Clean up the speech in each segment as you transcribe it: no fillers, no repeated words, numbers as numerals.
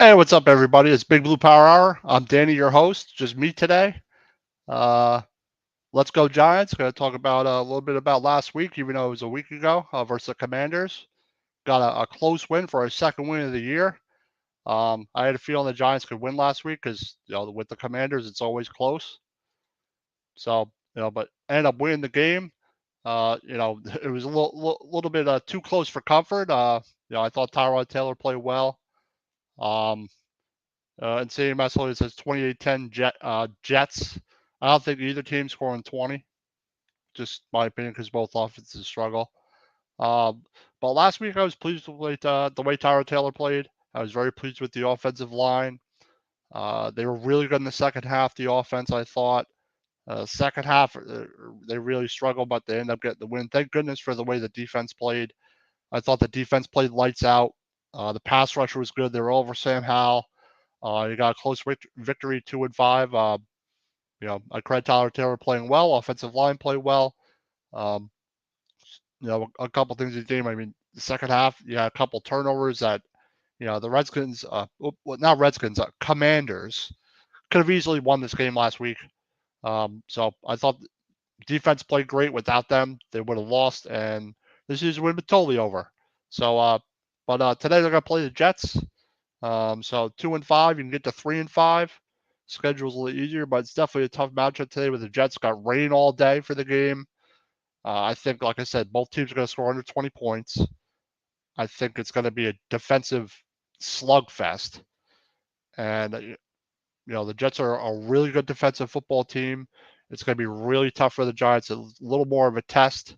Hey, what's up, everybody? It's Big Blue Power Hour. I'm Danny, your host. Just me today. Uh, let's go Giants. Going to talk about a little bit about last week, even though it was a week ago, versus the Commanders. Got a close win for our second win of the year. I had a feeling the Giants could win last week because with the Commanders, it's always close. So but ended up winning the game. It was a little bit too close for comfort. I thought Tyrod Taylor played well. Um, and same as it says 28-10 Jets. I don't think either team scoring 20. Just my opinion, because both offenses struggle. Um, but last week I was pleased with the way Tyrod Taylor played. I was very pleased with the offensive line. They were really good in the second half. The offense, I thought. Second half, they really struggled, but they ended up getting the win. Thank goodness for the way the defense played. I thought the defense played lights out. The pass rusher was good. They were all over Sam Howell. You got a close victory, 2-5. I credit Tyler Taylor playing well. Offensive line played well. Um, a couple things in the game. I mean, the second half, you had a couple turnovers that, the Redskins, not Redskins, Commanders could have easily won this game last week. So I thought defense played great. Without them, they would have lost, and this season would have been totally over. So, but today they're going to play the Jets. So 2-5, you can get to 3-5. Schedule's a little easier, but it's definitely a tough matchup today with the Jets. Got rain all day for the game. I think, like I said, both teams are going to score under 20 points. I think it's going to be a defensive slugfest. And, the Jets are a really good defensive football team. It's going to be really tough for the Giants. A little more of a test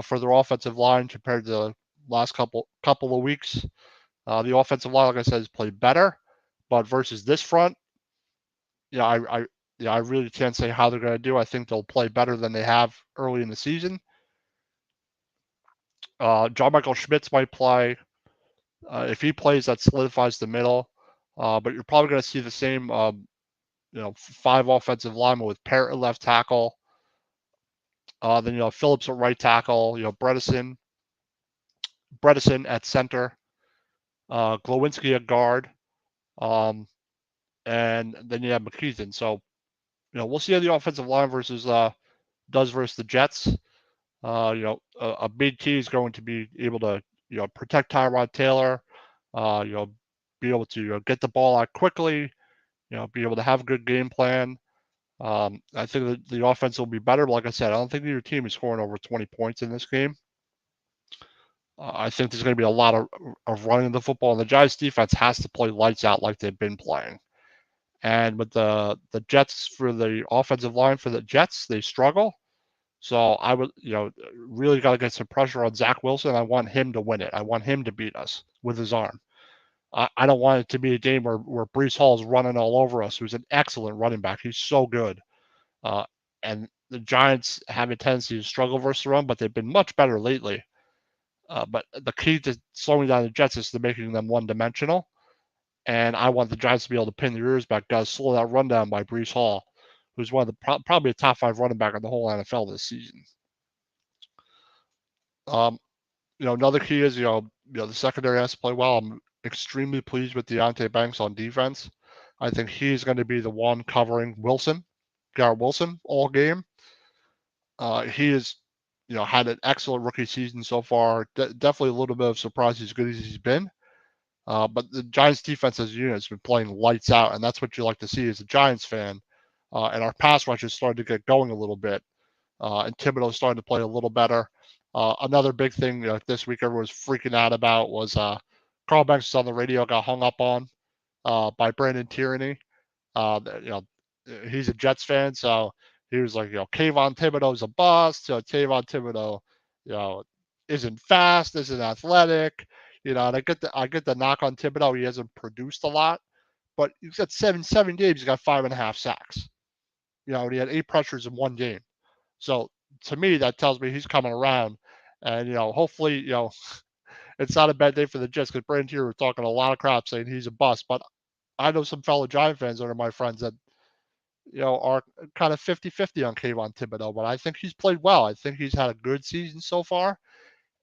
for their offensive line compared to the last couple of weeks. The offensive line, like I said, has played better, but versus this front, I really can't say how they're going to do. I think they'll play better than they have early in the season. John Michael Schmitz might play. If he plays, that solidifies the middle. But you're probably going to see the same, five offensive linemen with Parrott at left tackle. Then Phillips at right tackle. Bredesen at center. Glowinski at guard. And then you have McKeithen. So we'll see how the offensive line does versus the Jets. A big key is going to be able to protect Tyrod Taylor. Be able to get the ball out quickly. Be able to have a good game plan. I think that the offense will be better. But like I said, I don't think either team is scoring over 20 points in this game. I think there's going to be a lot of running the football, and the Giants defense has to play lights out like they've been playing. And with the Jets, for the offensive line for the Jets, they struggle. So I would, really got to get some pressure on Zach Wilson. I want him to win it. I want him to beat us with his arm. I don't want it to be a game where Breece Hall is running all over us, who's an excellent running back. He's so good. And the Giants have a tendency to struggle versus the run, but they've been much better lately. But the key to slowing down the Jets is to making them one-dimensional. And I want the Giants to be able to pin their ears back, guys, slow that run down by Breece Hall, who's one of the probably a top 5 running back in the whole NFL this season. Another key is, the secondary has to play well. I'm extremely pleased with Deontay Banks on defense. I think he's going to be the one covering Garrett Wilson, all game. He has, had an excellent rookie season so far. Definitely a little bit of surprise as good as he's been. But the Giants defense as a unit has been playing lights out, and that's what you like to see as a Giants fan. And our pass rush is starting to get going a little bit. And Thibodeau's starting to play a little better. Another big thing this week everyone was freaking out about was Carl Banks on the radio, got hung up on by Brandon Tierney. He's a Jets fan, so he was like, Kayvon Thibodeau's a bust. Kayvon Thibodeau, isn't fast, isn't athletic. And I get the knock on Thibodeau. He hasn't produced a lot, but he's got seven games. He's got 5.5 sacks. And he had 8 pressures in one game. So to me, that tells me he's coming around, and hopefully, it's not a bad day for the Jets, because Brandon here was talking a lot of crap saying he's a bust. But I know some fellow Giant fans that are my friends that are kind of 50-50 on Kayvon Thibodeau, but I think he's played well. I think he's had a good season so far,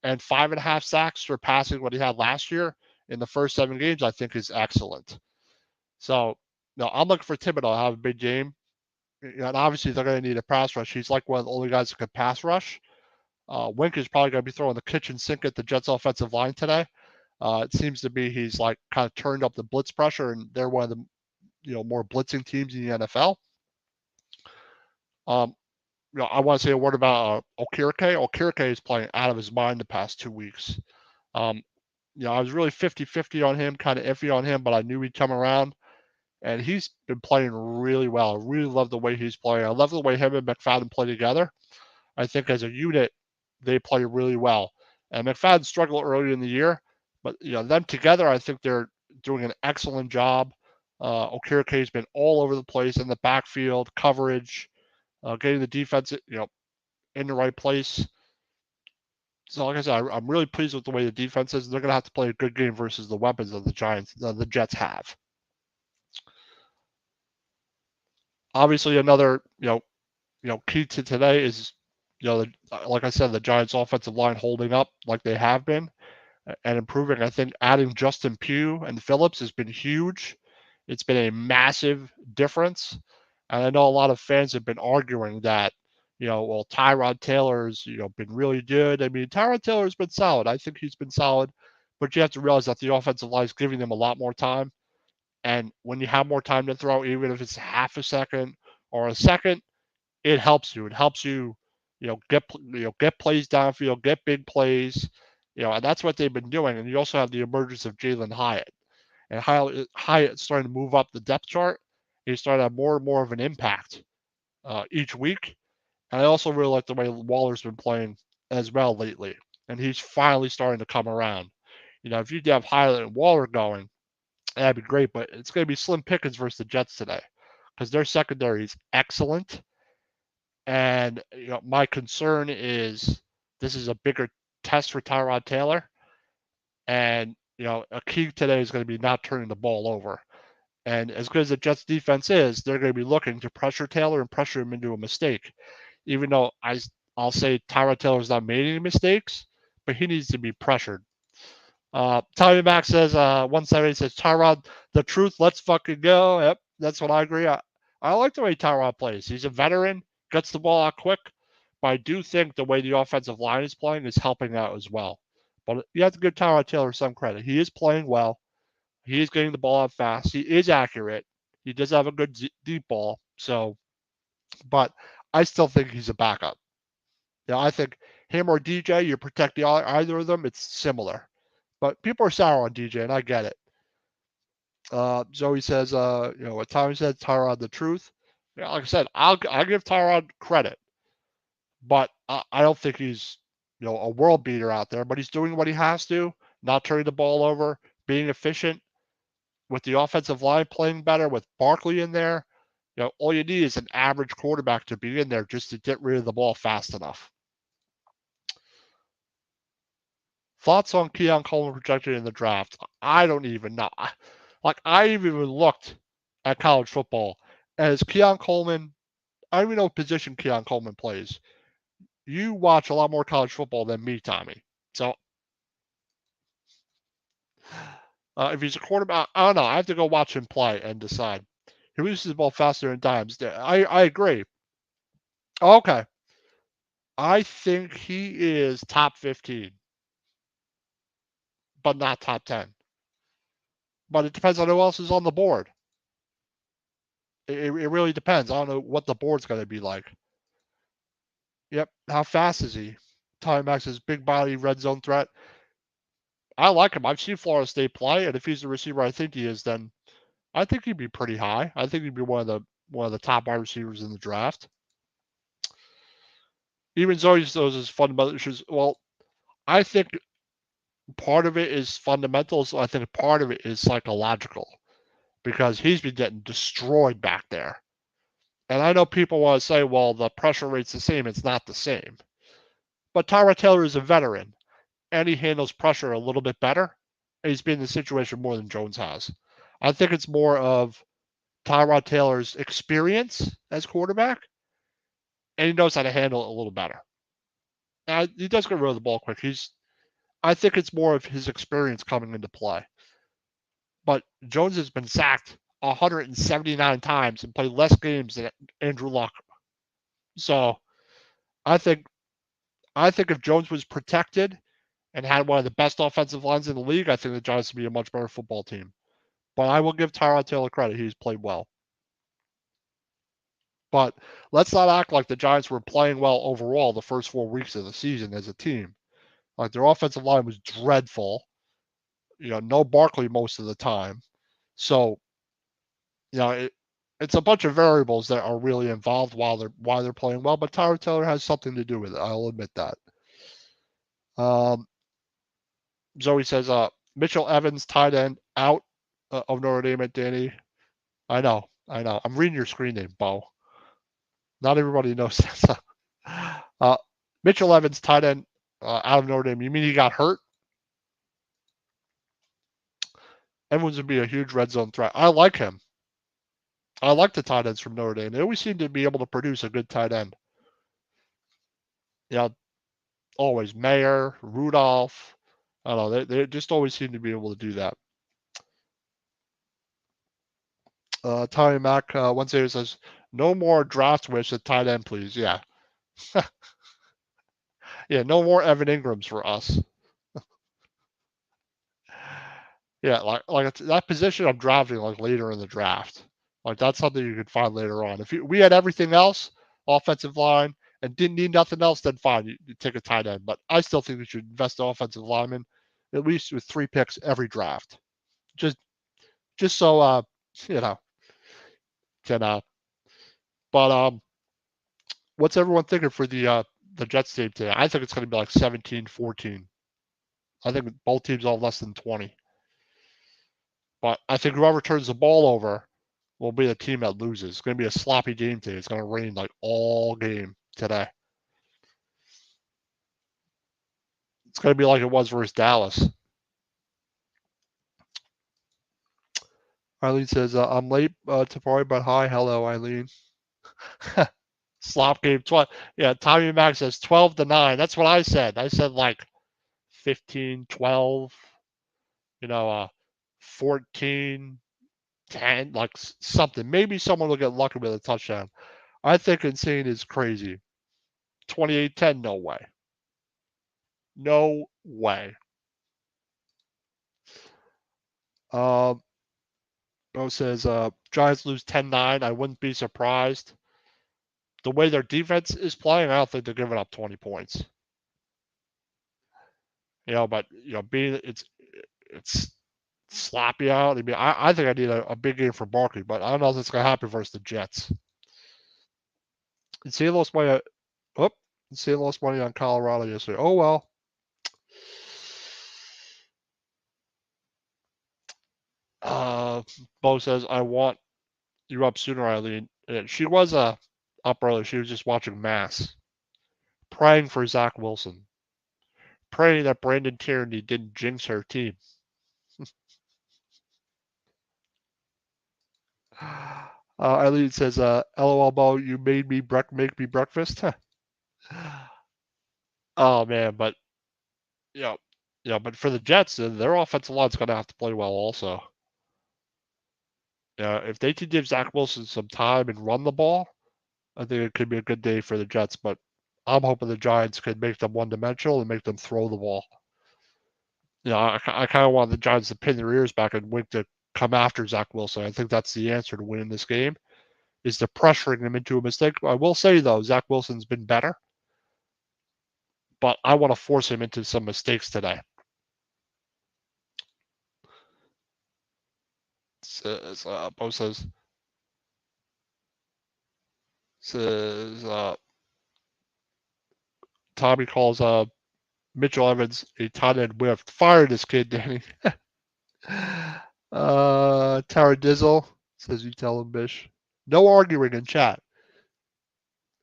and 5.5 sacks surpassing what he had last year in the first 7 games, I think is excellent. So, no, I'm looking for Thibodeau to have a big game. And obviously, they're going to need a pass rush. He's like one of the only guys that can pass rush. Wink is probably going to be throwing the kitchen sink at the Jets' offensive line today. It seems to be he's like kind of turned up the blitz pressure, and they're one of the more blitzing teams in the NFL. Um, I want to say a word about Okirike. Okirike is playing out of his mind the past 2 weeks. Um, I was really 50-50 on him, kind of iffy on him, but I knew he'd come around, and he's been playing really well. I really love the way he's playing. I love the way him and McFadden play together. I think as a unit, they play really well. And McFadden struggled early in the year, but them together, I think they're doing an excellent job. Okirike's been all over the place in the backfield, coverage, getting the defense, in the right place. So, like I said, I'm really pleased with the way the defense is. They're going to have to play a good game versus the weapons that the Jets have. Obviously, another key to today is like I said, the Giants' offensive line holding up like they have been and improving. I think adding Justin Pugh and Phillips has been huge. It's been a massive difference. And I know a lot of fans have been arguing that, well, Tyrod Taylor's, been really good. I mean, Tyrod Taylor's been solid. I think he's been solid. But you have to realize that the offensive line is giving them a lot more time. And when you have more time to throw, even if it's half a second or a second, it helps you. It helps you, get plays downfield, get big plays, and that's what they've been doing. And you also have the emergence of Jalen Hyatt, and Hyatt's starting to move up the depth chart. He's starting to have more and more of an impact each week. And I also really like the way Waller's been playing as well lately, and he's finally starting to come around. If you have Hyatt and Waller going, that'd be great. But it's going to be slim pickings versus the Jets today because their secondary is excellent. And my concern is this is a bigger test for Tyrod Taylor. And a key today is going to be not turning the ball over. And as good as the Jets defense is, they're going to be looking to pressure Taylor and pressure him into a mistake. Even though I'll say Tyrod Taylor's not made any mistakes, but he needs to be pressured. Tommy Mack says 170 says Tyrod, the truth, let's fucking go. Yep, that's what I agree. I like the way Tyrod plays. He's a veteran, gets the ball out quick, but I do think the way the offensive line is playing is helping out as well. But you have to give Tyrod Taylor some credit. He is playing well. He is getting the ball out fast. He is accurate. He does have a good deep ball. So, but I still think he's a backup. I think him or DJ, you protect either of them, it's similar. But people are sour on DJ, and I get it. Zoe says, what Tommy said, Tyrod the truth. Like I said, I'll give Tyrod credit, but I don't think he's a world beater out there. But he's doing what he has to, not turning the ball over, being efficient with the offensive line playing better with Barkley in there. All you need is an average quarterback to be in there just to get rid of the ball fast enough. Thoughts on Keon Coleman projected in the draft? I don't even know. I even looked at college football. As Keon Coleman, I don't even know what position Keon Coleman plays. You watch a lot more college football than me, Tommy. So if he's a quarterback, I don't know. I have to go watch him play and decide. He releases the ball faster than dimes. I agree. Okay. I think he is top 15, but not top 10. But it depends on who else is on the board. It really depends. I don't know what the board's going to be like. Yep. How fast is he? Tommy Max is big body, red zone threat. I like him. I've seen Florida State play, and if he's the receiver I think he is, then I think he'd be pretty high. I think he'd be one of the top wide receivers in the draft. Even Zoe knows his fundamental issues. Well, I think part of it is fundamental. So I think part of it is psychological because he's been getting destroyed back there. And I know people want to say, well, the pressure rate's the same. It's not the same. But Tyrod Taylor is a veteran, and he handles pressure a little bit better. And he's been in the situation more than Jones has. I think it's more of Tyrod Taylor's experience as quarterback, and he knows how to handle it a little better. Now, he does get rid of the ball quick. I think it's more of his experience coming into play. But Jones has been sacked 179 times and played less games than Andrew Luck. So I think if Jones was protected and had one of the best offensive lines in the league, I think the Giants would be a much better football team. But I will give Tyrod Taylor credit. He's played well. But let's not act like the Giants were playing well overall the first 4 weeks of the season as a team. Like their offensive line was dreadful. No Barkley most of the time. So, it's a bunch of variables that are really involved why they're playing well. But Tyrod Taylor has something to do with it. I'll admit that. Zoe says, Mitchell Evans, tight end, out of Notre Dame at Danny. I know. I'm reading your screen name, Bo. Not everybody knows that. Mitchell Evans, tight end, out of Notre Dame. You mean he got hurt? Evans would be a huge red zone threat. I like him. I like the tight ends from Notre Dame. They always seem to be able to produce a good tight end. Always Mayer, Rudolph. I don't know. They just always seem to be able to do that. Tommy Mack Wednesday says, no more draft wish at tight end, please. Yeah. Yeah, no more Evan Ingrams for us. Yeah, like that position I'm drafting like later in the draft. Like that's something you could find later on. If we had everything else, offensive line, and didn't need nothing else, then fine, you take a tight end. But I still think we should invest in offensive linemen, at least with 3 picks every draft. Just so you know can but what's everyone thinking for the Jets team today? I think it's going to be like 17-14. I think both teams all less than 20. But I think whoever turns the ball over will be the team that loses. It's going to be a sloppy game today. It's going to rain like all game today. It's going to be like it was versus Dallas. Eileen says, I'm late to party, but hi. Hello, Eileen. Slop game 12. Yeah, Tommy Mack says 12-9. That's what I said. I said like 15-12, 14-10, like something. Maybe someone will get lucky with a touchdown. I think insane is crazy. 28-10, no way. No way. Bo says, Giants lose 10-9. I wouldn't be surprised. The way their defense is playing, I don't think they're giving up 20 points. But being it's sloppy out. I mean, I think I need a big game for Barkley, but I don't know if it's going to happen versus the Jets. And San lost money. San lost money on Colorado yesterday. Oh well. Bo says, I want you up sooner, Eileen. And she was up early. She was just watching Mass, praying for Zach Wilson, praying that Brandon Tierney didn't jinx her team. Eileen says, LOL, Bo, you made me make me breakfast. Oh man, but but for the Jets, their offensive line's going to have to play well also. If they can give Zach Wilson some time and run the ball, I think it could be a good day for the Jets. But I'm hoping the Giants could make them one-dimensional and make them throw the ball. I kind of want the Giants to pin their ears back and wait to come after Zach Wilson. I think that's the answer to winning this game, is to pressuring him into a mistake. I will say, though, Zach Wilson's been better, but I want to force him into some mistakes today. Bo says, Tommy calls Mitchell Evans a tight end whiff. Fire this kid, Danny. Tara Dizzle says, you tell him, Bish. No arguing in chat.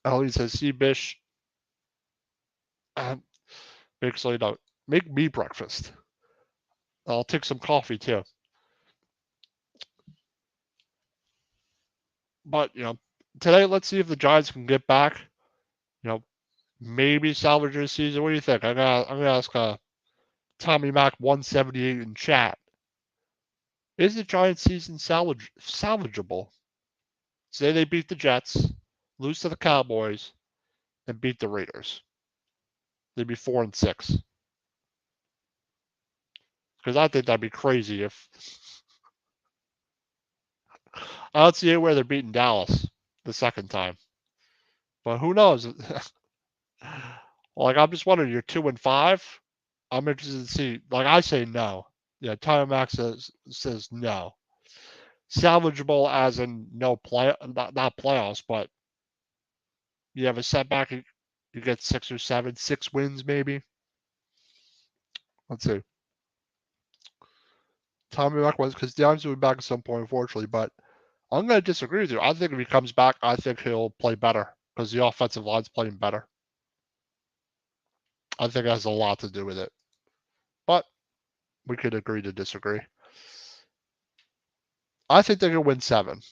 Ellie says, see, Bish. Basically, no. Make me breakfast. I'll take some coffee too. But today let's see if the Giants can get back. Maybe salvage this season. What do you think? I'm gonna ask Tommy Mac 178 in chat Is the Giants' season salvageable? Say they beat the Jets, lose to the Cowboys, and beat the Raiders. They'd be 4-6. Because I think that'd be crazy if I don't see anywhere they're beating Dallas the second time. But who knows? Like, I'm just wondering, you're 2-5. I'm interested to see. Like, I say no. Yeah, Tyler Max says no. Salvageable as in no play, not playoffs, but you have a setback. You get 6 or 7, 6 wins maybe. Let's see. Tommy Mack was because Downs will be back at some point, unfortunately. But I'm going to disagree with you. I think if he comes back, I think he'll play better because the offensive line's playing better. I think it has a lot to do with it. But we could agree to disagree. I think they're going to win 7. And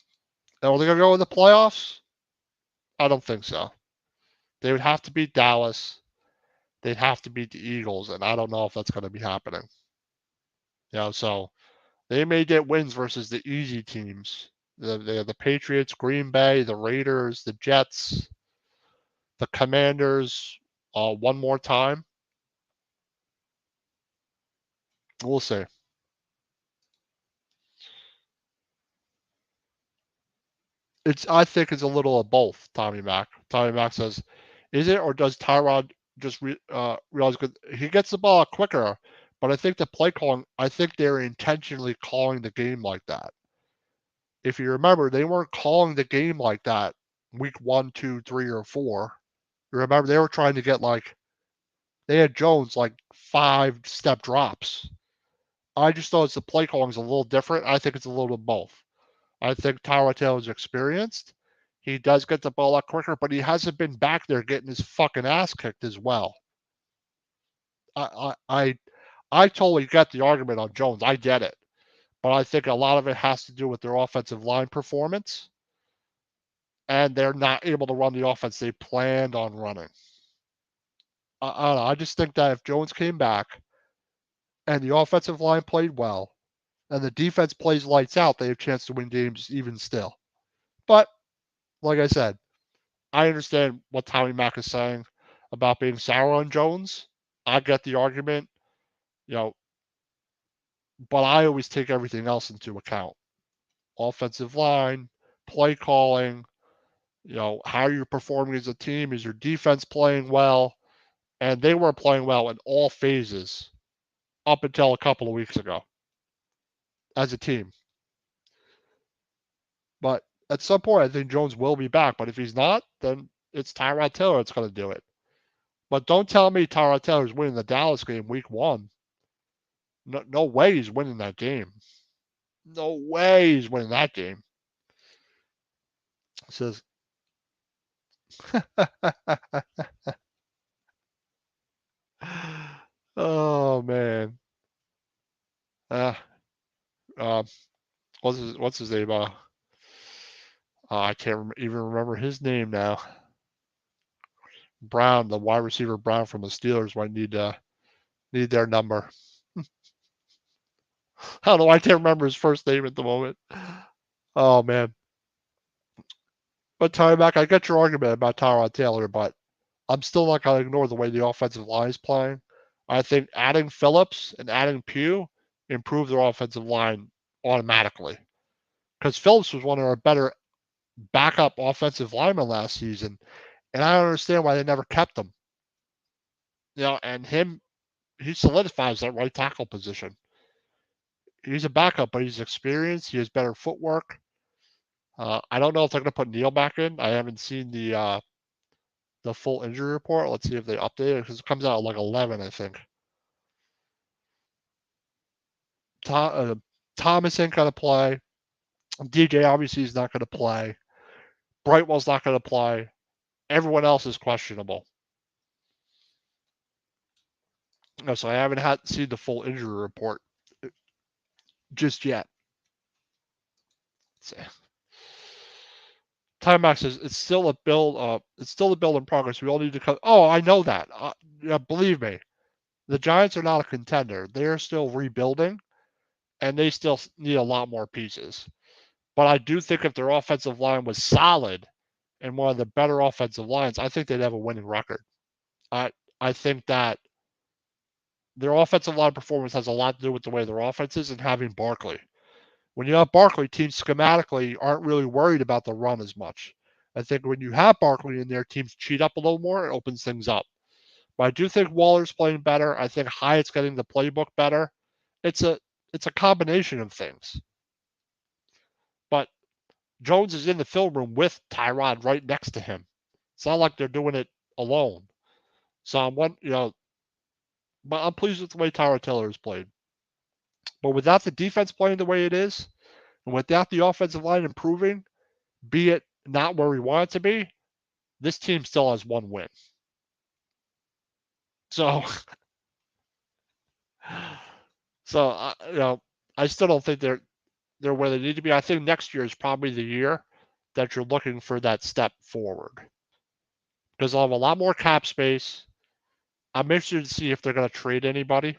are they going to go in the playoffs? I don't think so. They would have to beat Dallas. They'd have to beat the Eagles, and I don't know if that's going to be happening. So they may get wins versus the easy teams. The Patriots, Green Bay, the Raiders, the Jets, the Commanders, one more time. We'll see. I think it's a little of both, Tommy Mack. Tommy Mack says, is it, or does Tyrod just realize he gets the ball quicker? But I think the play calling, I think they're intentionally calling the game like that. If you remember, they weren't calling the game like that week 1, 2, 3, or 4. You remember, they were trying to get they had Jones 5-step drops. I just thought the play calling is a little different. I think it's a little of both. I think Tyrod Taylor is experienced. He does get the ball out quicker, but he hasn't been back there getting his fucking ass kicked as well. I totally get the argument on Jones. I get it. But I think a lot of it has to do with their offensive line performance. And they're not able to run the offense they planned on running. I don't know. I just think that if Jones came back and the offensive line played well and the defense plays lights out, they have a chance to win games even still. But like I said, I understand what Tommy Mack is saying about being sour on Jones. I get the argument, but I always take everything else into account. Offensive line, play calling, how you're performing as a team. Is your defense playing well? And they were playing well in all phases up until a couple of weeks ago as a team. But at some point, I think Jones will be back. But if he's not, then it's Tyrod Taylor that's going to do it. But don't tell me Tyrod Taylor's winning the Dallas game week 1. No way he's winning that game. No way he's winning that game. It says, oh man. What's his name? I can't even remember his name now. Brown, the wide receiver Brown from the Steelers, might need their number. I don't know. I can't remember his first name at the moment. Oh man. But Tommy Mack, I get your argument about Tyrod Taylor, but I'm still not going to ignore the way the offensive line is playing. I think adding Phillips and adding Pugh improved their offensive line automatically. Because Phillips was one of our better backup offensive linemen last season, and I don't understand why they never kept him. And he solidifies that right tackle position. He's a backup, but he's experienced. He has better footwork. I don't know if they're going to put Neal back in. I haven't seen the full injury report. Let's see if they update it because it comes out at 11, I think. Thomas ain't going to play. DJ obviously is not going to play. Brightwell's not going to play. Everyone else is questionable. So I haven't seen the full injury report just yet. Time Max says it's still a build. It's still a build in progress. We all need to come. Oh, I know that. Yeah, believe me, the Giants are not a contender. They are still rebuilding, and they still need a lot more pieces. But I do think if their offensive line was solid and one of the better offensive lines, I think they'd have a winning record. I I think that their offensive line performance has a lot to do with the way their offense is and having Barkley. When you have Barkley, teams schematically aren't really worried about the run as much. I think when you have Barkley in there, teams cheat up a little more. It opens things up. But I do think Waller's playing better. I think Hyatt's getting the playbook better. It's a it's a combination of things. But Jones is in the film room with Tyrod right next to him. It's not like they're doing it alone. So but I'm pleased with the way Tyrod Taylor has played. But without the defense playing the way it is, and without the offensive line improving, be it not where we want it to be, this team still has one win. So, I still don't think they're where they need to be. I think next year is probably the year that you're looking for that step forward because they'll have a lot more cap space. I'm interested to see if they're going to trade anybody.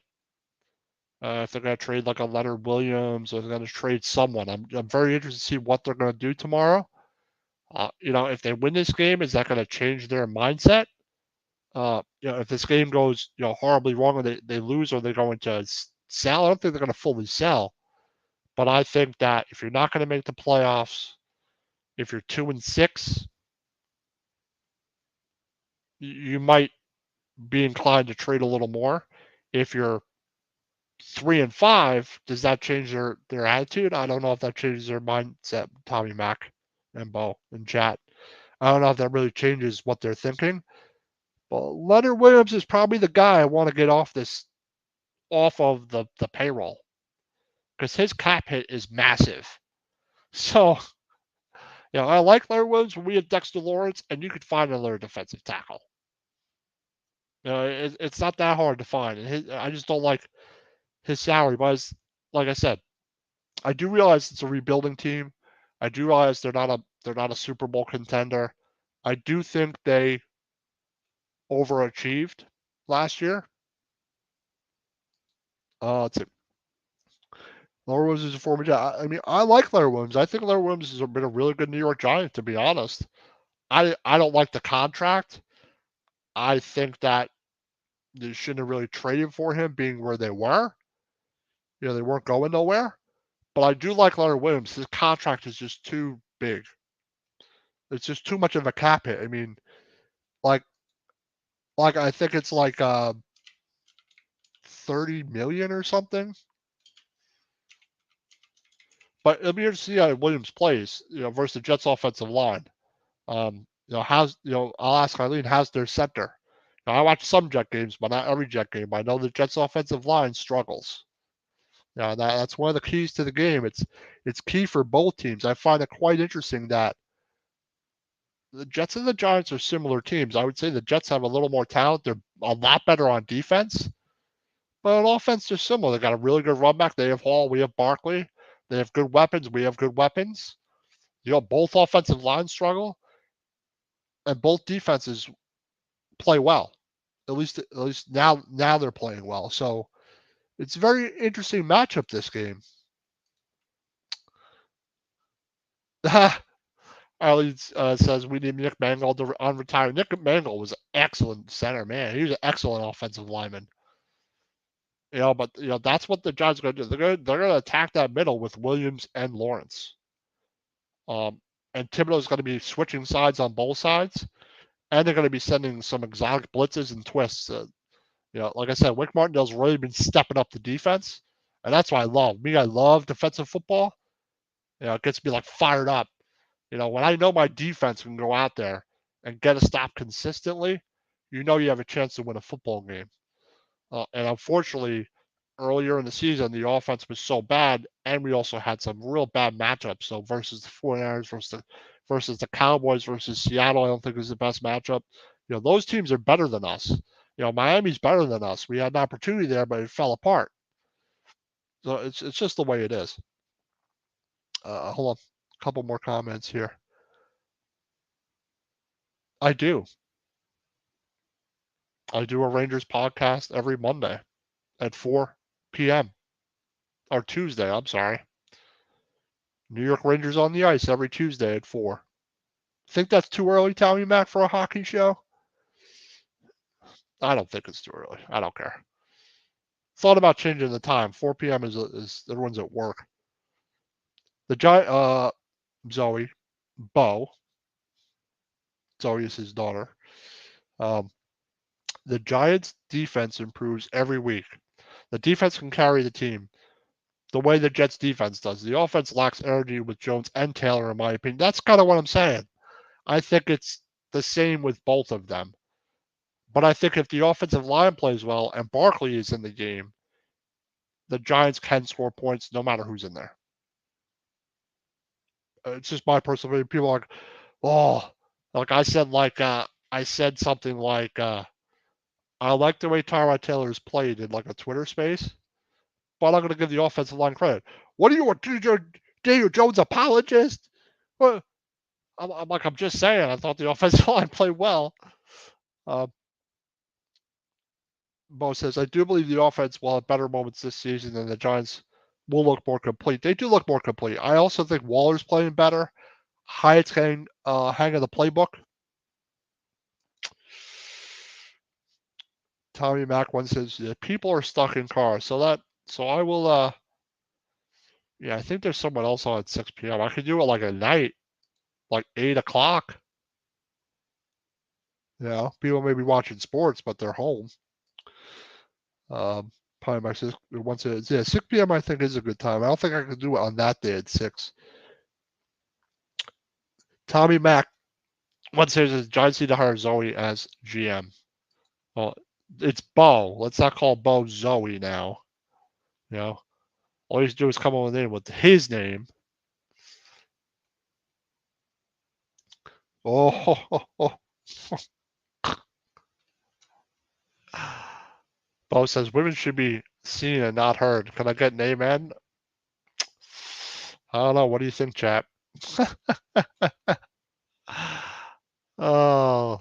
If they're going to trade like a Leonard Williams, or they're going to trade someone. I'm very interested to see what they're going to do tomorrow. If they win this game, is that going to change their mindset? If this game goes, horribly wrong, or they lose, or they're going to sell, I don't think they're going to fully sell. But I think that if you're not going to make the playoffs, if you're 2-6, you might be inclined to trade a little more. If you're 3-5, does that change their attitude? I don't know if that changes their mindset, Tommy Mack and Bo and chat. I don't know if that really changes what they're thinking. But Leonard Williams is probably the guy I want to get off of the payroll because his cap hit is massive. So, I like Leonard Williams when we had Dexter Lawrence, and you could find another defensive tackle. It's not that hard to find. And I just don't like his salary. But like I said, I do realize it's a rebuilding team. I do realize they're not a Super Bowl contender. I do think they overachieved last year. Let's see. Larry Williams is a former Giant. I mean, I like Larry Williams. I think Larry Williams has been a really good New York Giant, to be honest. I don't like the contract. I think that they shouldn't have really traded for him, being where they were. They weren't going nowhere. But I do like Larry Williams. His contract is just too big. It's just too much of a cap hit. I mean, like I think it's like 30 million or something. But it'll be interesting to see how Williams plays, versus the Jets offensive line. I'll ask Eileen, how's their center? I watch some Jet games, but not every Jet game. I know the Jets offensive line struggles. That's one of the keys to the game. It's key for both teams. I find it quite interesting that the Jets and the Giants are similar teams. I would say the Jets have a little more talent. They're a lot better on defense, but on offense they're similar. They got a really good run back. They have Hall. We have Barkley. They have good weapons. We have good weapons. Both offensive lines struggle, and both defenses play well. At least now they're playing well. So it's a very interesting matchup this game. Arlie says we need Nick Mangold to unretire. Nick Mangold was an excellent center, man. He was an excellent offensive lineman. But that's what the Giants are going to do. They're going to attack that middle with Williams and Lawrence. And Thibodeau's going to be switching sides on both sides, and they're going to be sending some exotic blitzes and twists. Like I said, Wick Martindale's really been stepping up the defense, and that's what I love. I love defensive football. It gets me like fired up. When I know my defense can go out there and get a stop consistently, you have a chance to win a football game. And unfortunately, earlier in the season, the offense was so bad, and we also had some real bad matchups. So versus the 49ers, versus the Cowboys, versus Seattle, I don't think is the best matchup. Those teams are better than us. Miami's better than us. We had an opportunity there, but it fell apart. So it's just the way it is. Hold on, a couple more comments here. I do. I do a Rangers podcast every Monday at 4 p.m. or Tuesday. I'm sorry. New York Rangers on the ice every Tuesday at 4. Think that's too early, Tommy Mac, for a hockey show? I don't think it's too early. I don't care. Thought about changing the time. 4 p.m. is everyone's at work. The giant Zoe, Bo, Zoe is his daughter. Um, the Giants' defense improves every week. The defense can carry the team the way the Jets' defense does. The offense lacks energy with Jones and Taylor, in my opinion. That's kind of what I'm saying. I think it's the same with both of them. But I think if the offensive line plays well and Barkley is in the game, the Giants can score points no matter who's in there. It's just my personal opinion. People are like, oh, like I said something like, I like the way Tyrod Taylor's played in like a Twitter space, but I'm going to give the offensive line credit. What are you, Daniel Jones apologist? Well, I'm just saying. I thought the offensive line played well. Uh, Bo says, I do believe the offense will have better moments this season and the Giants will look more complete. They do look more complete. I also think Waller's playing better. Hyatt's getting hang of the playbook. Tommy Mac one says, yeah, people are stuck in cars. So I will, yeah, I think there's someone else on at 6 p.m. I could do it like at night, like 8 o'clock. You know, people may be watching sports, but they're home. Probably my sister once it's 6 p.m. I think is a good time. I don't think I could do it on that day at 6. Tommy Mac once says Giants need to hire Zoe as GM. Well, it's Bo. Let's not call Bo Zoe now. You know, all you have to do is come up with a name with his name. Oh. Bo says women should be seen and not heard. Can I get an amen? I don't know. What do you think, chap? Oh,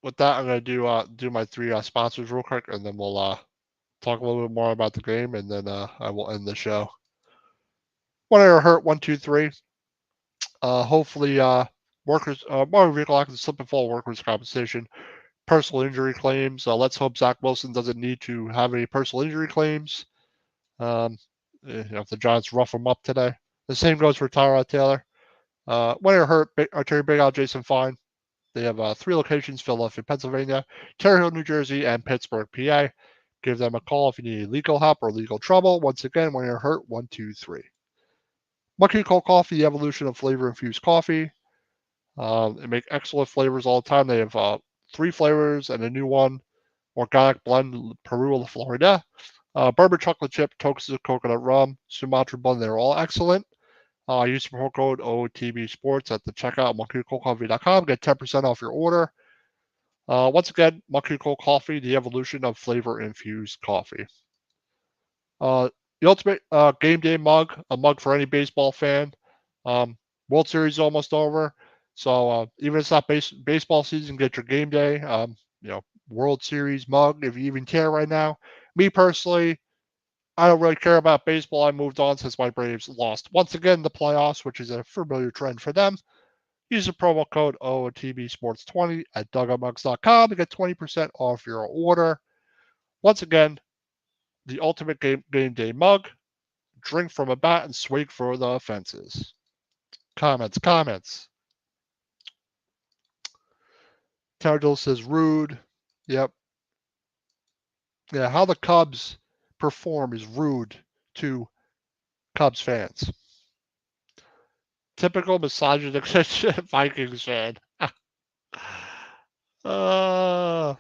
with that, I'm gonna do my 3 sponsors real quick, and then we'll talk a little bit more about the game, and then I will end the show. When I hurt 1, 2, 3. Hopefully, workers, motor vehicle accident, slip and fall, workers' compensation, personal injury claims. Let's hope Zach Wilson doesn't need to have any personal injury claims. If the Giants rough him up today. The same goes for Tyrod Taylor. When I hurt, Terry Big Al, Jason Fine. They have 3 locations: Philadelphia, Pennsylvania, Terre Hill, New Jersey, and Pittsburgh, PA. Give them a call if you need legal help or legal trouble. Once again, when you're hurt, 1, 2, 3. Monkey Cold Coffee, the evolution of flavor-infused coffee. They make excellent flavors all the time. They have 3 flavors and a new one: organic blend, Peru, Florida. Bourbon chocolate chip, toasted coconut rum, Sumatra blend. They're all excellent. Use the promo code OTB Sports at the checkout at monkeycoldcoffee.com. Get 10% off your order. Once again, Monkey Cold Coffee, the evolution of flavor-infused coffee. The ultimate game day mug, a mug for any baseball fan. World Series is almost over, so even if it's not baseball season, get your game day. World Series mug if you even care right now. Me personally, I don't really care about baseball. I moved on since my Braves lost once again the playoffs, which is a familiar trend for them. Use the promo code OTB Sports 20 at dugoutmugs.com to get 20% off your order. Once again, the ultimate game day mug. Drink from a bat and swing for the fences. Comments. Tardil says rude. Yep. Yeah, how the Cubs perform is rude to Cubs fans. Typical misogynistic Vikings fan. Bo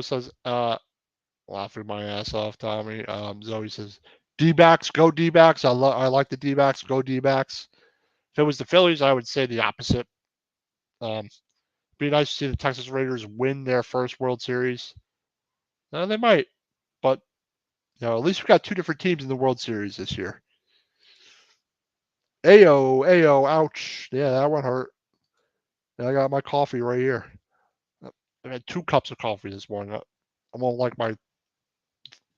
says, laughing my ass off, Tommy. Zoe says, D-backs, go D-backs. I like the D-backs, go D-backs. If it was the Phillies, I would say the opposite. Be nice to see the Texas Raiders win their first World Series. They might, but at least we got 2 different teams in the World Series this year. Ayo, ouch. Yeah, that one hurt. I got my coffee right here. I had 2 cups of coffee this morning. I'm on like my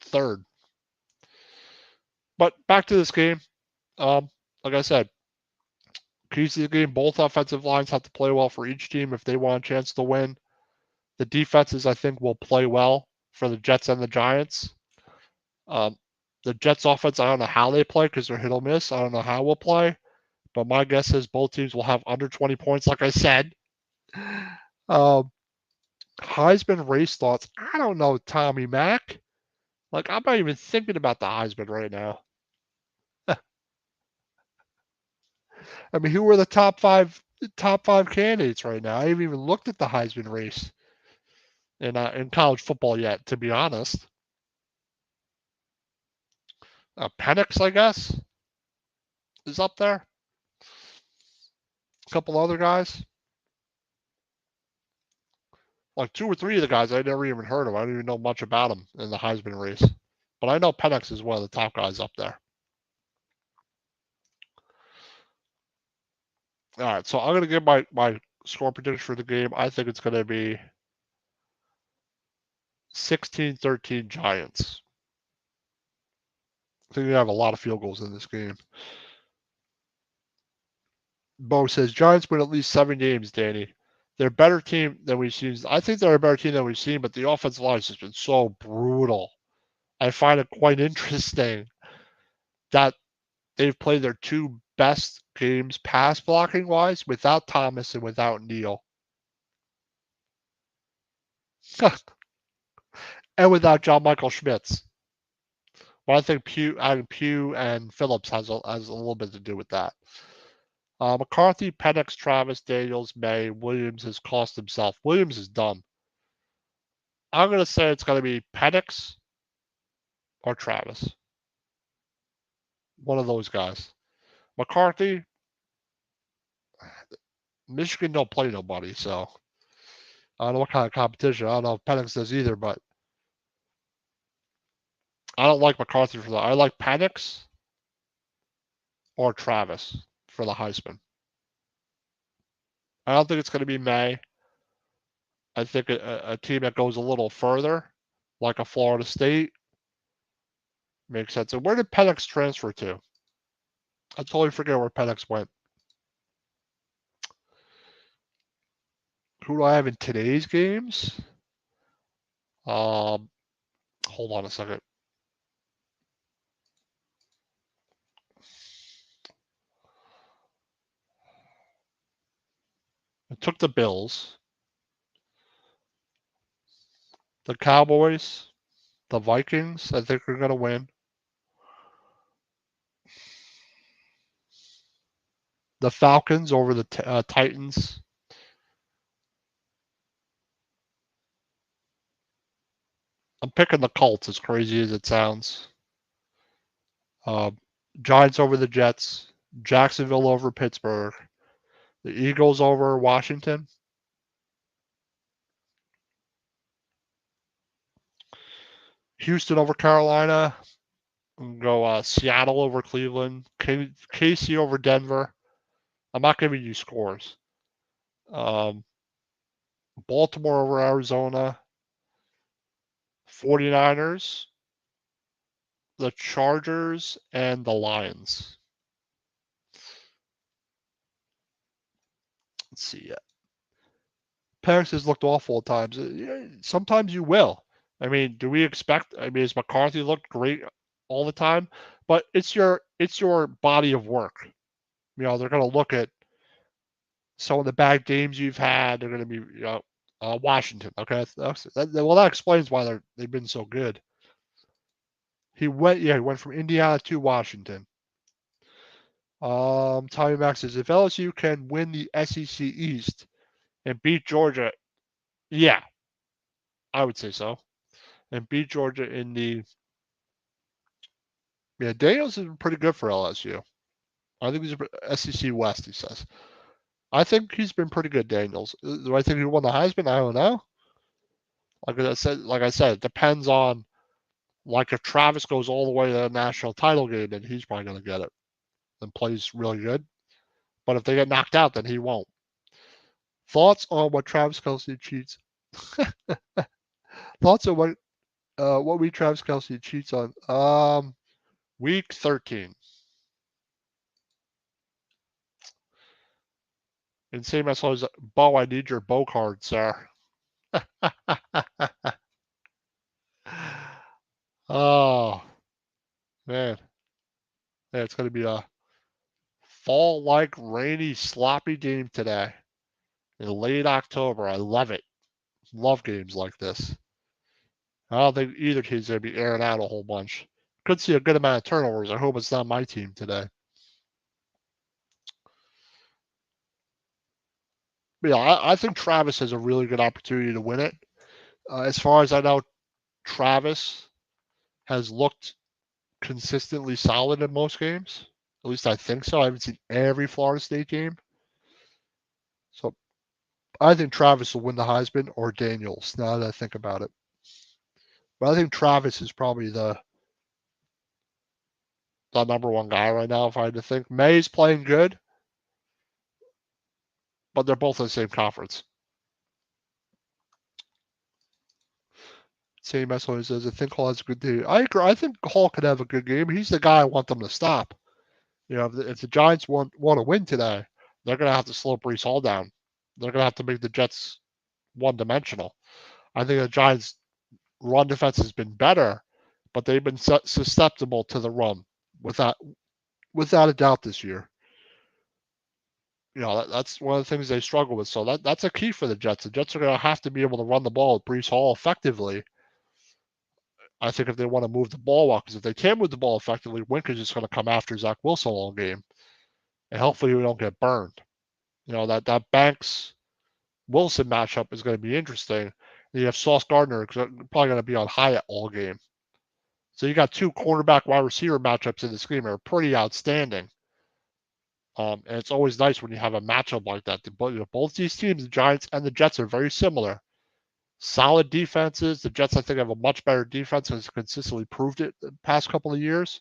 3rd. But back to this game. Like I said, keys to the game, both offensive lines have to play well for each team if they want a chance to win. The defenses, I think, will play well for the Jets and the Giants. Um, the Jets offense, I don't know how they play because they're hit or miss. I don't know how we'll play, but my guess is both teams will have under 20 points, like I said. Um, Heisman race thoughts. I don't know, Tommy Mack. Like, I'm not even thinking about the Heisman right now. I mean, who are the top five candidates right now? I haven't even looked at the Heisman race in college football yet, to be honest. Penix, I guess, is up there. A couple other guys. Like 2 or 3 of the guys I never even heard of. I don't even know much about them in the Heisman race. But I know Penix is one of the top guys up there. All right, so I'm going to give my score prediction for the game. I think it's going to be 16-13 Giants. I think they have a lot of field goals in this game. Bo says Giants win at least 7 games, Danny. They're a better team than we've seen. I think they're a better team than we've seen, but the offensive line has just been so brutal. I find it quite interesting that they've played their 2 best games pass blocking wise without Thomas and without Neal. And without John Michael Schmitz. Well, I think Pugh and Phillips has a little bit to do with that. McCarthy, Penix, Travis, Daniels, May, Williams has cost himself. Williams is done. I'm going to say it's going to be Penix or Travis. One of those guys. McCarthy, Michigan don't play nobody, so I don't know what kind of competition. I don't know if Penix does either, but I don't like McCarthy for that. I like Penix or Travis for the Heisman. I don't think it's going to be May. I think a team that goes a little further, like a Florida State, makes sense. And where did Penix transfer to? I totally forget where Penix went. Who do I have in today's games? Hold on a second. I took the Bills, the Cowboys, the Vikings. I think are going to win. The Falcons over the Titans. I'm picking the Colts, as crazy as it sounds. Uh, Giants over the Jets. Jacksonville over Pittsburgh. The Eagles over Washington. Houston over Carolina. Go Seattle over Cleveland. KC over Denver. I'm not giving you scores. Baltimore over Arizona. 49ers. The Chargers and the Lions. Let's see. Penix has looked awful at times. Sometimes you will. I mean, do we expect? I mean, has McCarthy looked great all the time? But it's your body of work. You know, they're going to look at some of the bad games you've had. They're going to be, Washington. Okay, that explains why they've been so good. He went from Indiana to Washington. Tommy Max says if LSU can win the SEC East and beat Georgia, yeah, I would say so, and beat Georgia in the Daniels has been pretty good for LSU. I think he's SEC West. He says. I think he's been pretty good, Daniels. Do I think he won the Heisman? I don't know. Like I said, it depends on like if Travis goes all the way to the national title game, then he's probably going to get it and plays really good. But if they get knocked out, then he won't. Thoughts on what Travis Kelce cheats? Thoughts on what we Travis Kelce cheats on? Week 13. And same as always, Bo, I need your Bo card, sir. Oh, man. Yeah, it's going to be a fall-like, rainy, sloppy game today in late October. I love it. Love games like this. I don't think either team's going to be airing out a whole bunch. Could see a good amount of turnovers. I hope it's not my team today. But yeah, I think Travis has a really good opportunity to win it. As far as I know, Travis has looked consistently solid in most games. At least I think so. I haven't seen every Florida State game. So I think Travis will win the Heisman or Daniels, now that I think about it. But I think Travis is probably the number one guy right now, if I had to think. May's playing good, but they're both in the same conference. Same as always says, I think Hall has a good day. I agree. I think Hall could have a good game. He's the guy I want them to stop. If the Giants want to win today, they're going to have to slow Brees Hall down. They're going to have to make the Jets one-dimensional. I think the Giants' run defense has been better, but they've been susceptible to the run without a doubt this year. That's one of the things they struggle with. So that's a key for the Jets. The Jets are going to have to be able to run the ball with Brees Hall effectively. I think if they want to move the ball well, because if they can't move the ball effectively, Wink is just going to come after Zach Wilson all game, and hopefully we don't get burned. That Banks Wilson matchup is going to be interesting. And you have Sauce Gardner probably going to be on Hyatt all game. So you got two cornerback wide receiver matchups in this game that are pretty outstanding. And it's always nice when you have a matchup like that. Both these teams, the Giants and the Jets, are very similar. Solid defenses. The Jets, I think, have a much better defense and has consistently proved it the past couple of years.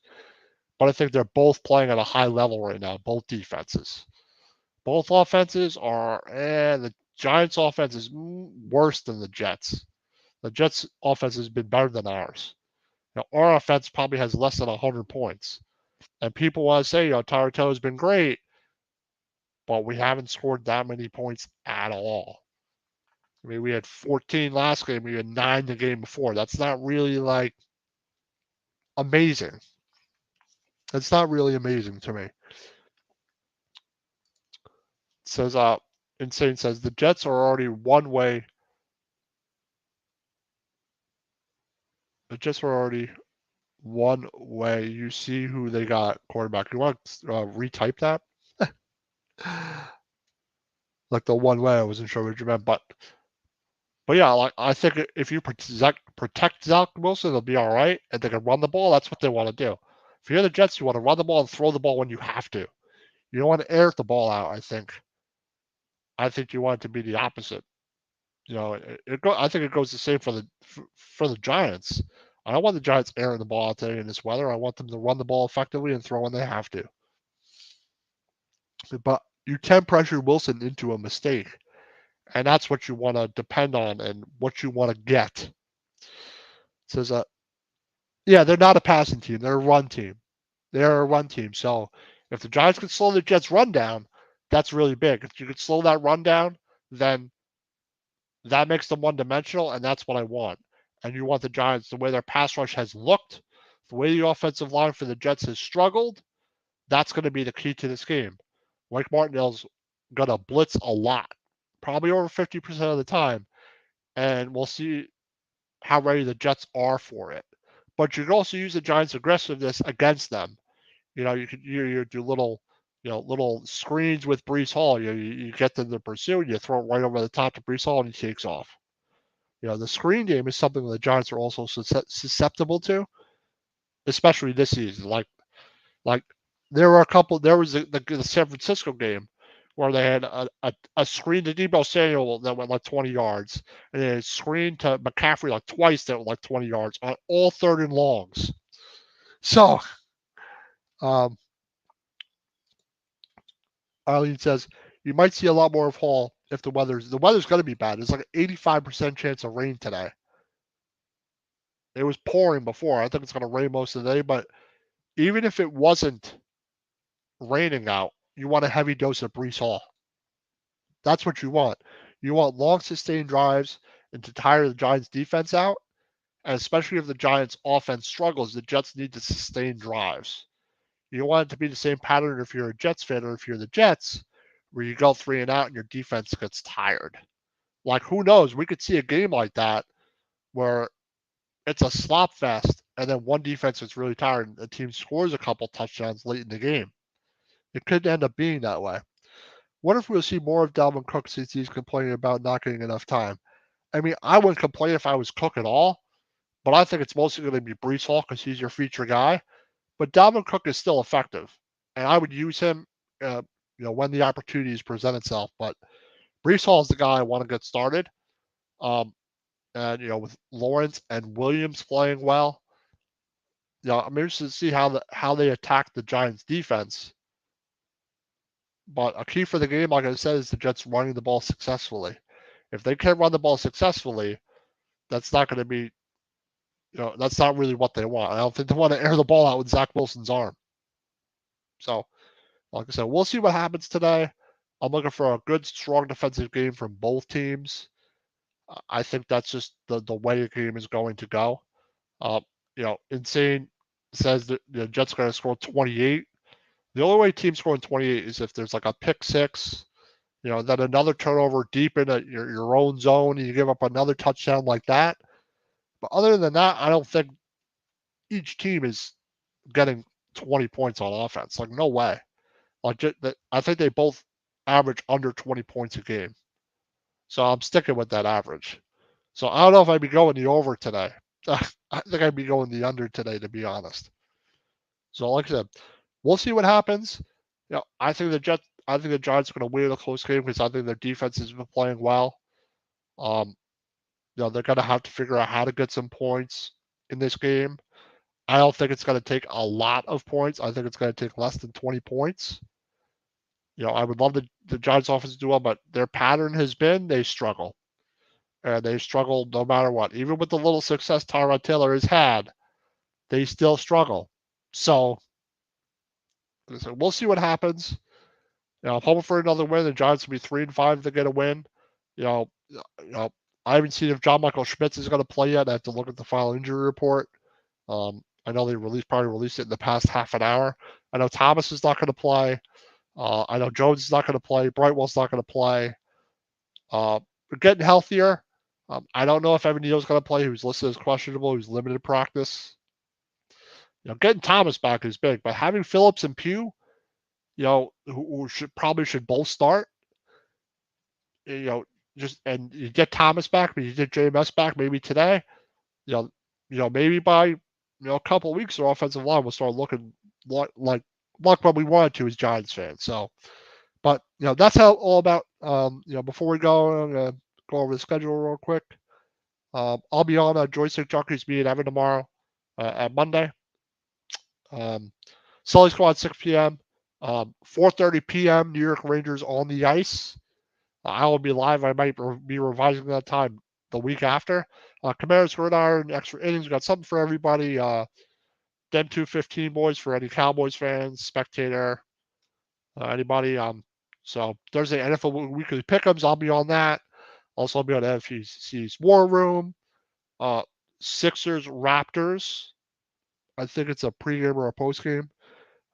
But I think they're both playing at a high level right now, both defenses. Both offenses are, the Giants' offense is worse than the Jets. The Jets' offense has been better than ours. Our offense probably has less than 100 points. And people want to say, Tyrod Taylor has been great, but we haven't scored that many points at all. I mean, we had 14 last game. We had 9 the game before. That's not really amazing. It's not really amazing to me. It says, Insane says the Jets are already one way. The Jets are already one way. You see who they got quarterback. You want to retype that? Like the one way. I wasn't sure what you meant, but yeah, I think if you protect Zach Wilson, they'll be all right, and they can run the ball. That's what they want to do. If you're the Jets, you want to run the ball and throw the ball when you have to. You don't want to air the ball out. I think you want it to be the opposite. I think it goes the same for the Giants. I don't want the Giants airing the ball out today in this weather. I want them to run the ball effectively and throw when they have to. But you can pressure Wilson into a mistake, and that's what you want to depend on and what you want to get. It says, yeah, they're not a passing team. They're a run team. They're a run team. So if the Giants can slow the Jets' run down, that's really big. If you could slow that run down, then that makes them one-dimensional, and that's what I want. And you want the Giants, the way their pass rush has looked, the way the offensive line for the Jets has struggled, that's going to be the key to this game. Mike Martindale's going to blitz a lot, probably over 50% of the time, and we'll see how ready the Jets are for it. But you can also use the Giants' aggressiveness against them. You could you do little screens with Brees Hall. You get them to pursue, and you throw it right over the top to Brees Hall, and he takes off. The screen game is something that the Giants are also susceptible to, especially this season. Like there were a couple. There was the San Francisco game where they had a screen to Deebo Samuel that went like 20 yards, and then a screen to McCaffrey like twice that went like 20 yards on all third and longs. So, Eileen says you might see a lot more of Hall if the weather's going to be bad. It's like an 85% chance of rain today. It was pouring before. I think it's going to rain most of the day, but even if it wasn't raining out, you want a heavy dose of Breece Hall. That's what you want. You want long, sustained drives and to tire the Giants' defense out. And especially if the Giants' offense struggles, the Jets need to sustain drives. You don't want it to be the same pattern if you're a Jets fan or if you're the Jets, where you go 3-and-out and your defense gets tired. Like, who knows? We could see a game like that where it's a slop fest and then one defense is really tired and the team scores a couple touchdowns late in the game. It could end up being that way. What if we'll see more of Dalvin Cook since he's complaining about not getting enough time? I mean, I wouldn't complain if I was Cook at all, but I think it's mostly going to be Breece Hall because he's your feature guy. But Dalvin Cook is still effective, and I would use him, when the opportunities present itself. But Breece Hall is the guy I want to get started. And with Lawrence and Williams playing well, I'm interested to see how they attack the Giants' defense. But a key for the game, like I said, is the Jets running the ball successfully. If they can't run the ball successfully, that's not going to be, that's not really what they want. I don't think they want to air the ball out with Zach Wilson's arm. So, like I said, we'll see what happens today. I'm looking for a good, strong defensive game from both teams. I think that's just the way the game is going to go. Insane says that the Jets are going to score 28. The only way teams scoring 28 is if there's like a pick six, then another turnover deep in your own zone, and you give up another touchdown like that. But other than that, I don't think each team is getting 20 points on offense. Like, no way. Like, I think they both average under 20 points a game. So I'm sticking with that average. So I don't know if I'd be going the over today. I think I'd be going the under today, to be honest. So like I said, we'll see what happens. I think the Giants are going to win a close game because I think their defense has been playing well. They're going to have to figure out how to get some points in this game. I don't think it's going to take a lot of points. I think it's going to take less than 20 points. I would love the Giants offense to do well, but their pattern has been they struggle. And they struggle no matter what. Even with the little success Tyrod Taylor has had, they still struggle. So we'll see what happens. I'm hoping for another win. The Giants will be 3-5 to get a win. I haven't seen if John Michael Schmitz is going to play yet. I have to look at the final injury report. I know they probably released it in the past half an hour. I know Thomas is not going to play. I know Jones is not going to play. Brightwell's not going to play. We're getting healthier. I don't know if Evan Neal's going to play. He was listed as questionable. He was limited practice. Getting Thomas back is big, but having Phillips and Pugh, who should both start. And you get Thomas back, but you get JMS back maybe today. Maybe by a couple of weeks, our offensive line will start looking like what we wanted to as Giants fans. So, but that's all about. Before we go, I'm gonna go over the schedule real quick. I'll be on Joystick Junkies, me and Evan tomorrow at Monday. Sully Squad 6 p.m. 4:30 p.m. New York Rangers on the ice. I will be live. I might be revising that time the week after. Commanders Gridiron, extra innings. We got something for everybody. Dem 215 boys for any Cowboys fans, spectator, anybody. So Thursday NFL Weekly Pick'ems. I'll be on that. Also, I'll be on NFC's War Room. Sixers Raptors. I think it's a pregame or a postgame.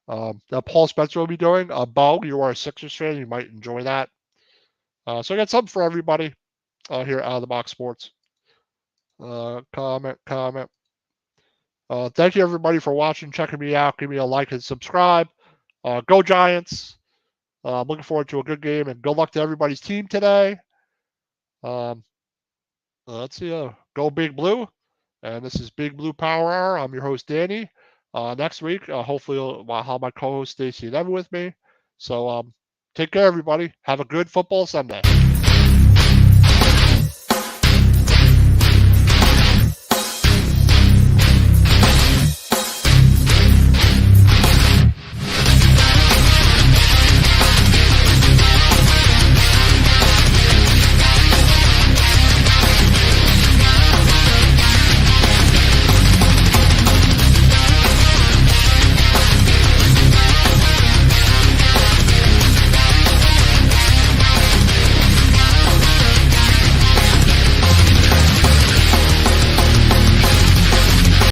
That Paul Spencer will be doing. Bo, you are a Sixers fan. You might enjoy that. So I got something for everybody here at Out of the Box Sports. Comment. Thank you, everybody, for watching, checking me out. Give me a like and subscribe. Go Giants. I'm looking forward to a good game, and good luck to everybody's team today. Let's see. Go Big Blue. And this is Big Blue Power Hour. I'm your host, Danny. Next week, hopefully, I'll have my co-host, Stacy and Evan with me. So take care, everybody. Have a good football Sunday.